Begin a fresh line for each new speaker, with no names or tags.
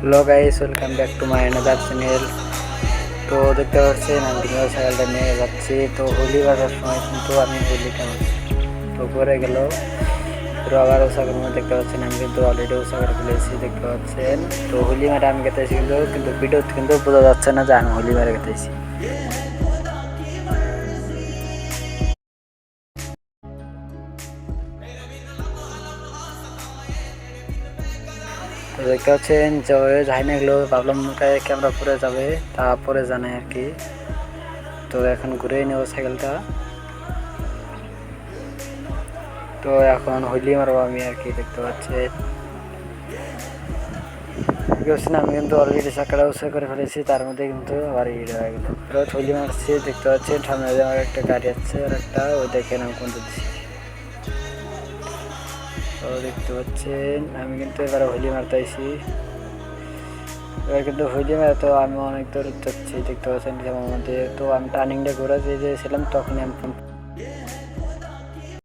Hello guys, welcome back to my another channel. তো দেখতে পাচ্ছেন আমি কিন্তু সাইকেলটা নিয়ে যাচ্ছি। তো হোলি বাজার সময় কিন্তু আমি হোলিটা তো পরে গেল পুরো আবার ওসাগর মধ্যে দেখতে পাচ্ছেন আমি কিন্তু অলরেডি ওসাগর ফেলেছি দেখতে পাচ্ছেন। তো হোলি মারে আমি গেতেছি কিন্তু ভিডিও কিন্তু বোঝা যাচ্ছে না যে আমি হোলি মারে গেতেছি। তো দেখতে পাচ্ছেন যে যাই না গেলো, ভাবলাম ক্যামেরা পরে যাবে, তারপরে জানে আর কি। তো এখন ঘুরে নেবো সাইকেলটা। তো এখন হোলি মারবো আমি আর কি দেখতে পাচ্ছেন। আমি কিন্তু অলরেডি চাকাটা উৎসাহ করে ফেলেছি, তার মধ্যে কিন্তু আবার ইয়ে হয়ে গেল। এবার হোলি মারছি দেখতে পাচ্ছেন, সামনে আমার একটা গাড়ি আছে আর একটা ওই দেখেন আমি কোনটা দিচ্ছি। তো দেখতে পাচ্ছেন আমি কিন্তু এবার হোলি মারতে আইছি। এবার কিন্তু হোলি মারে তো আমি অনেক দূর যাচ্ছি দেখতে পাচ্ছেন আমার মধ্যে। তো আমি টার্নিংটা ঘোরা যেছিলাম তখনই আমি